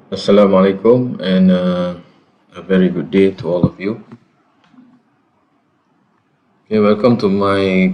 Assalamualaikum and a very good day to all of you. Okay, welcome to my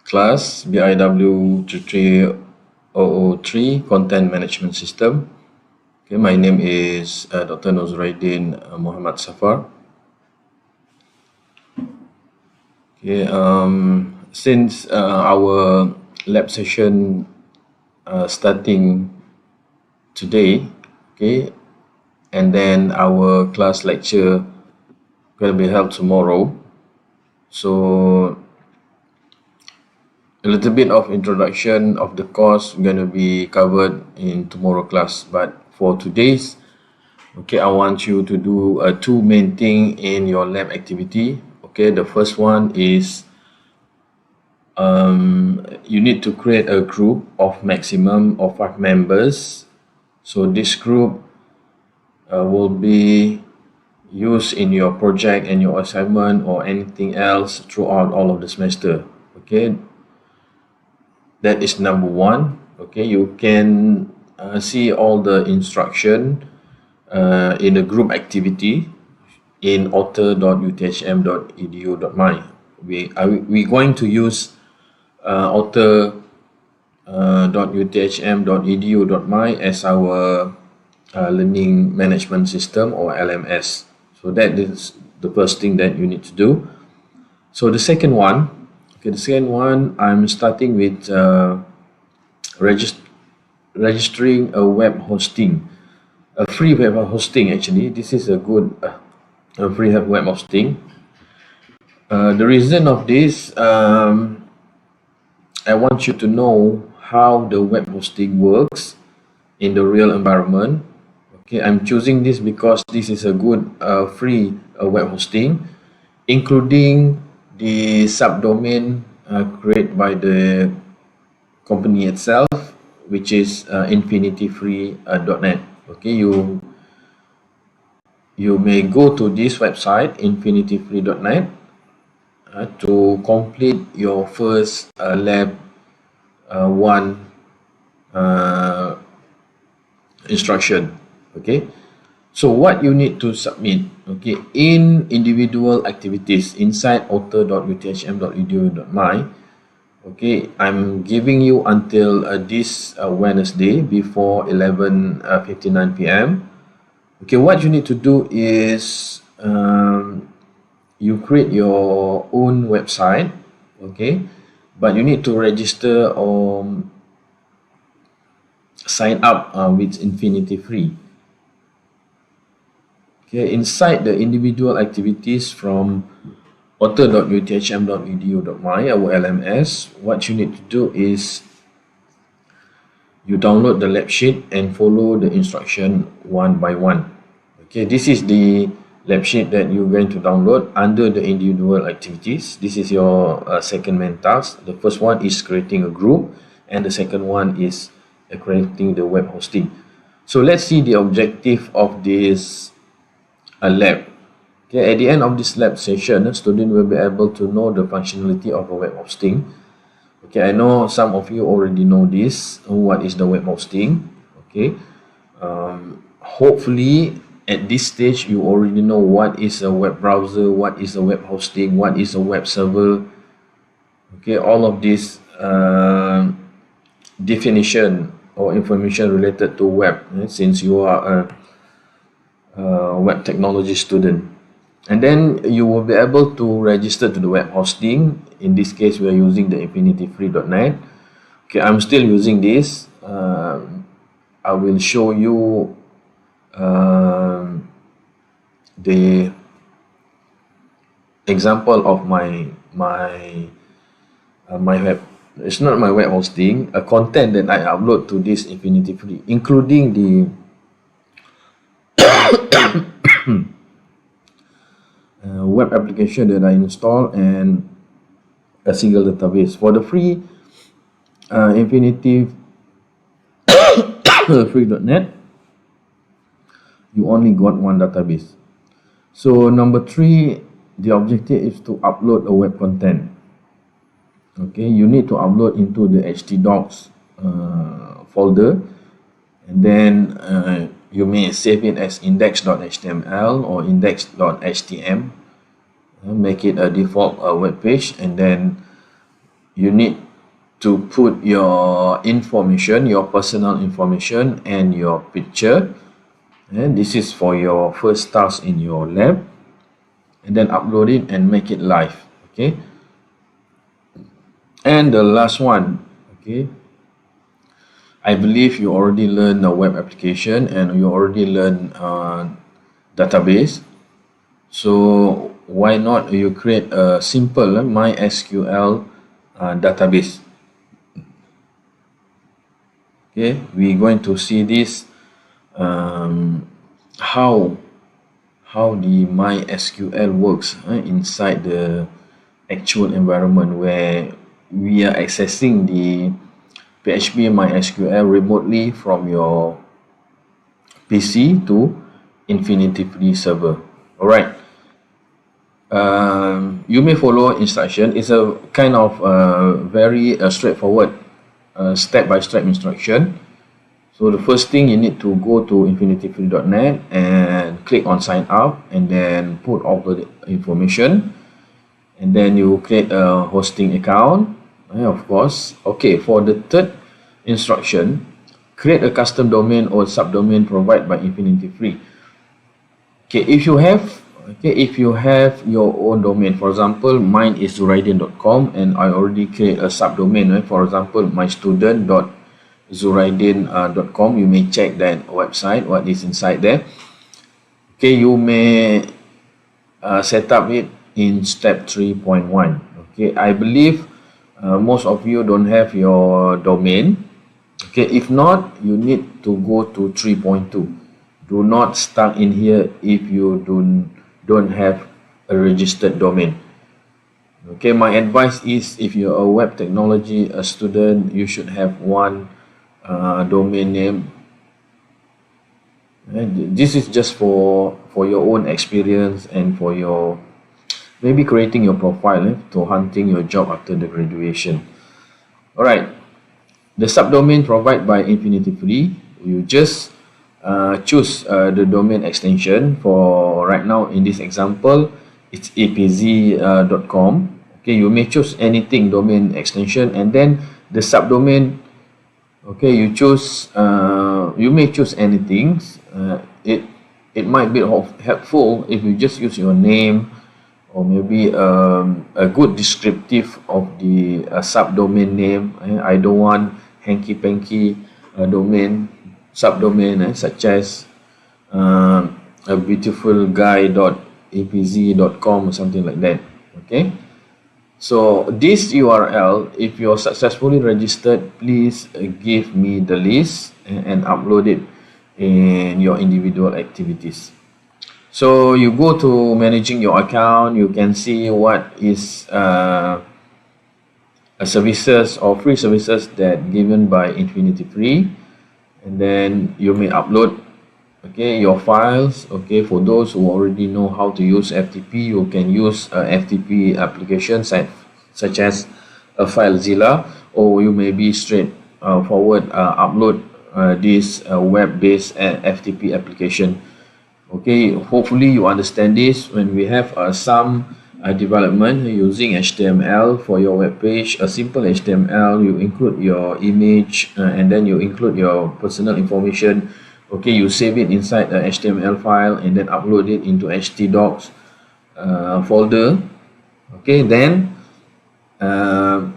class BIW33003 Content Management System. Okay, my name is Dr. Nozraidin Muhammad Safar. Okay, since our lab session starting today, okay, and then our class lecture going to be held tomorrow. So a little bit of introduction of the course going to be covered in tomorrow class, but for today's, okay, I want you to do two main thing in your lab activity. Okay, the first one is you need to create a group of maximum of 5 members. So this group will be used in your project and your assignment or anything else throughout all of the semester. Okay, that is number one. Okay, you can see all the instruction in a group activity in author.uthm.edu.my. We're going to use author.uthm.edu.my as our learning management system or LMS. So that is the first thing that you need to do. So the second one, I'm starting with registering a web hosting, a free web hosting. Actually, this is a good free web hosting. The reason of this, I want you to know how the web hosting works in the real environment. Okay, I'm choosing this because this is a good free web hosting, including the subdomain created by the company itself, which is infinityfree.net. Okay, you may go to this website infinityfree.net to complete your first LAB1 instruction. Okay, so what you need to submit, okay, in individual activities inside author.uthm.edu.my. Okay, I'm giving you until this Wednesday before 11:59 p.m. Okay, what you need to do is you create your own website, okay, but you need to register or sign up with Infinity Free. Okay, inside the individual activities from author.uthm.edu.my, our LMS, what you need to do is you download the lab sheet and follow the instruction one by one. Okay, this is the lab sheet that you're going to download under the individual activities. This is your second main task. The first one is creating a group, and the second one is creating the web hosting. So let's see the objective of this lab. Okay, at the end of this lab session, a student will be able to know the functionality of a web hosting. Okay, I know some of you already know this. What is the web hosting? Okay, hopefully at this stage you already know what is a web browser, what is a web hosting, what is a web server. Okay, all of this definition or information related to web, since you are a web technology student. And then you will be able to register to the web hosting. In this case, we are using the infinityfree.net. Okay, I'm still using this. I will show you the example of my web. It's not my web hosting, a content that I upload to this Infinity Free, including the web application that I install and a single database. For the free Infinity free.net, you only got one database. So number 3, the objective is to upload a web content. Okay, you need to upload into the htdocs folder, and then you may save it as index.html or index.htm, make it a default web page, and then you need to put your information, your personal information, and your picture, and this is for your first task in your lab, and then upload it and make it live. Okay, and the last one, okay, I believe you already learned a web application and you already learned database. So why not you create a simple MySQL database. Okay, we're going to see this how the MySQL works inside the actual environment where we are accessing the PHP MySQL remotely from your PC to Infinity Free server. Alright, you may follow instruction. It's a kind of very straightforward step-by-step instruction. So the first thing, you need to go to infinityfree.net and click on sign up, and then put all the information, and then you create a hosting account, of course. Okay, for the third instruction, create a custom domain or subdomain provided by Infinity Free. Okay, if you have your own domain, for example, mine is zuraidin.com, and I already create a subdomain, for example, mystudent.zuraidin.com. You may check that website, what is inside there. Okay, you may set up it in step 3.1. Okay, I believe most of you don't have your domain. Okay, if not, you need to go to 3.2. Do not start in here if you don't have a registered domain. Okay, my advice is, if you're a web technology student, you should have one domain name. And this is just for your own experience and for your maybe creating your profile to hunting your job after the graduation. Alright, the subdomain provided by Infinity Free, you just choose the domain extension. For right now, in this example, it's apz.com. Okay, you may choose anything domain extension, and then the subdomain, okay, you choose you may choose anything. It might be helpful if you just use your name, or maybe a good descriptive of the subdomain name. I don't want hanky-panky domain subdomain such as a beautiful guy.apz.com or something like that. Okay, so this URL, if you're successfully registered, please give me the list and upload it in your individual activities. So you go to managing your account, you can see what is services or free services that given by Infinity Free, and then you may upload, okay, your files. Okay, for those who already know how to use FTP, you can use FTP applications such as FileZilla, or you may be straight forward upload this web-based FTP application. Okay, hopefully you understand this. When we have some development using HTML for your web page, a simple HTML, you include your image and then you include your personal information. Okay, you save it inside a HTML file and then upload it into htdocs folder. Okay, then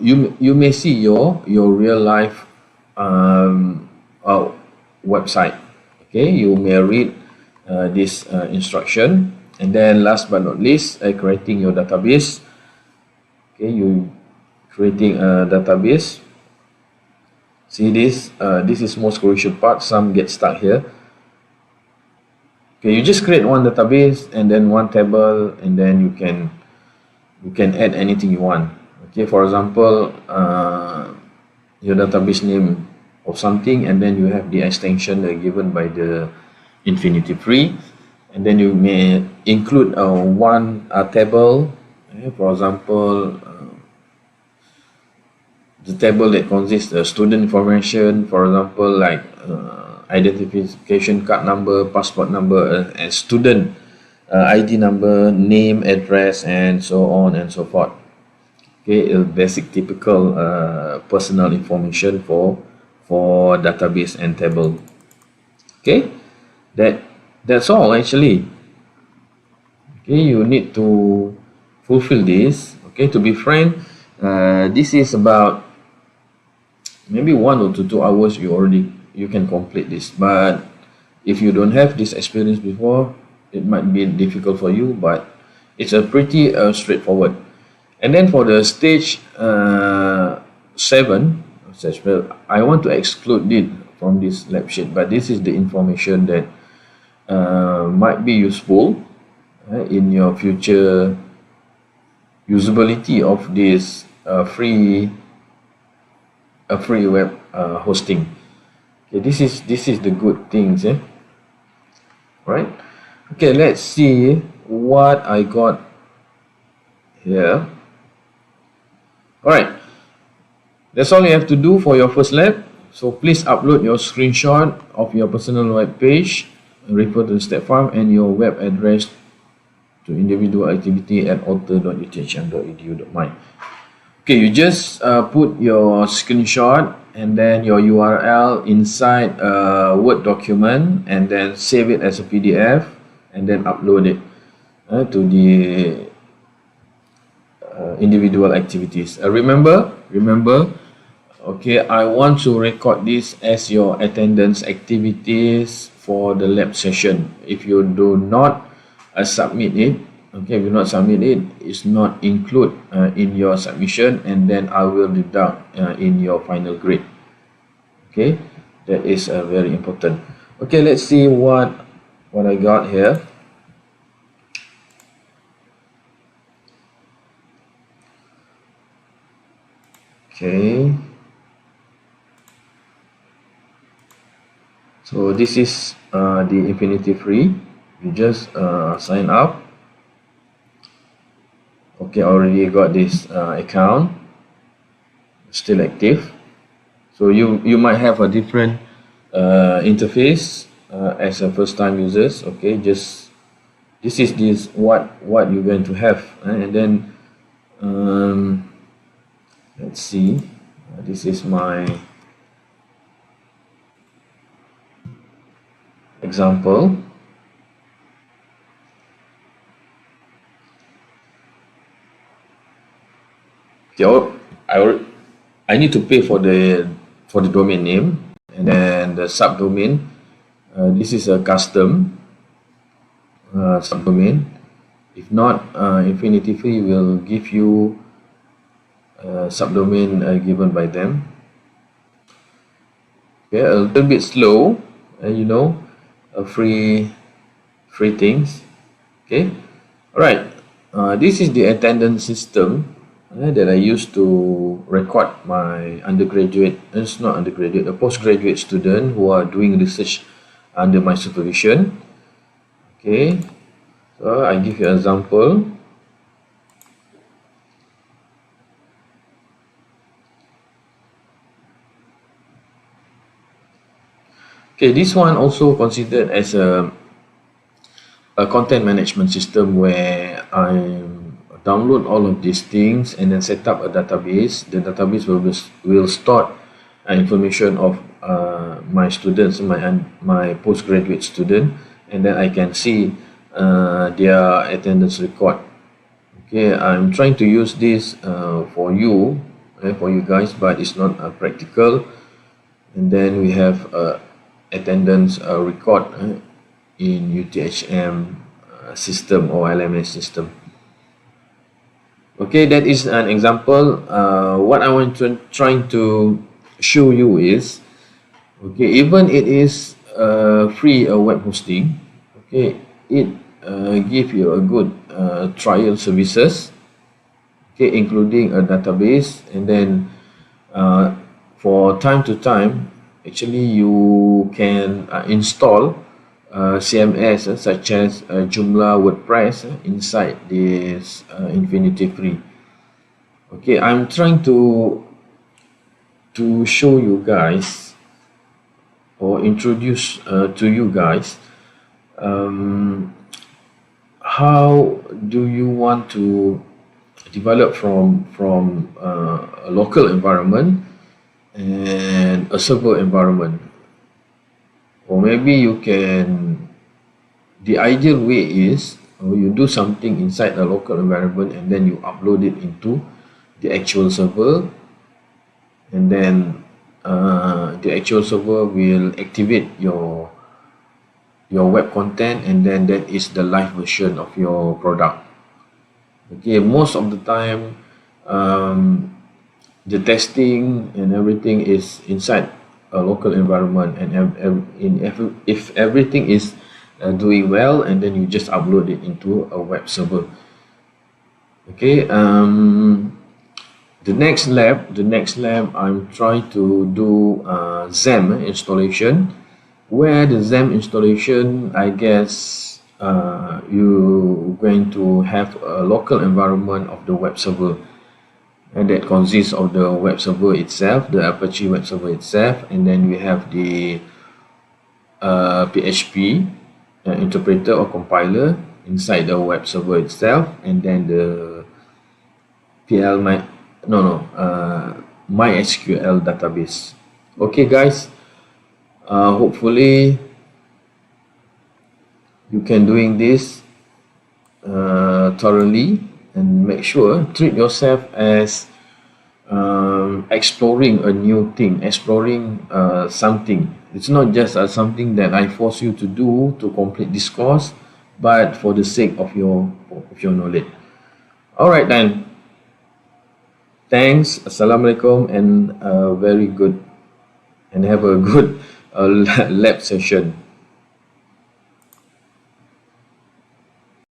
you may see your real life website. Okay, you may read this instruction. And then last but not least, creating your database. Okay, you creating a database. See this, this is most crucial part. Some get stuck here. Okay, you just create one database and then one table, and then you can add anything you want. Okay, for example, your database name or something, and then you have the extension given by the Infinity Free, and then you may include one table. For example, the table that consists of student information, for example, like identification card number, passport number, and student ID number, name, address, and so on and so forth. Okay, a basic typical personal information for database and table. Okay, that's all actually. Okay, you need to fulfill this. Okay, to be frank, this is about maybe 1 or 2 hours. You can complete this, but if you don't have this experience before, it might be difficult for you, but it's a pretty straightforward. And then for the stage 7, I want to exclude it from this lab sheet, but this is the information that might be useful in your future usability of this free web hosting. Okay, this is the good things, right? Okay, let's see what I got here. All right, that's all you have to do for your first lab. So please upload your screenshot of your personal web page, refer to the step file, and your web address to individualactivity@alter.uthn.edu.my. Okay, you just put your screenshot and then your URL inside a Word document, and then save it as a PDF, and then upload it to the individual activities. Remember, okay, I want to record this as your attendance activities for the lab session. If you do not submit it, okay, if you not submit it, it's not included in your submission, and then I will deduct in your final grade. Okay, that is very important. Okay, let's see what I got here. Okay, so this is the Infinity Free. You just sign up. Okay, I already got this account, still active. So you might have a different interface as a first time users. Okay, just this is what you're going to have, and then let's see, this is my example. Okay, I need to pay for the domain name, and then the subdomain. This is a custom subdomain. If not, Infinity Free will give you subdomain given by them. Okay, a little bit slow, free things. Okay, all right. This is the attendance system that I used to record my undergraduate, it's not undergraduate, a postgraduate student who are doing research under my supervision. Okay, so I give you an example. Okay, this one also considered as a content management system where I download all of these things and then set up a database. The database will store information of my students, my postgraduate student, and then I can see their attendance record. Okay, I'm trying to use this for you guys, but it's not practical. And then we have attendance record in UTHM system or LMS system. Okay, that is an example. What I want to trying to show you is, okay, even it is free web hosting, okay, it give you a good trial services, okay, including a database, and then for time to time, actually you can install CMS such as Joomla, WordPress inside this Infinity Free. Okay, I'm trying to show you guys or introduce to you guys how do you want to develop from a local environment and a server environment. Or maybe you can, the ideal way is you do something inside the local environment and then you upload it into the actual server, and then the actual server will activate your web content, and then that is the live version of your product. Okay, most of the time the testing and everything is inside a local environment, and if everything is doing well, and then you just upload it into a web server. Okay, the next lab I'm trying to do XAMPP installation, where the XAMPP installation, I guess you're going to have a local environment of the web server, and that consists of the web server itself, the Apache web server itself, and then we have the PHP interpreter or compiler inside the web server itself, and then the MySQL database. Okay guys, hopefully you can doing this thoroughly, and make sure treat yourself as exploring a new thing, exploring something. It's not just something that I force you to do to complete this course, but for the sake of your knowledge. All right then, thanks, assalamualaikum, and very good, and have a good lab session.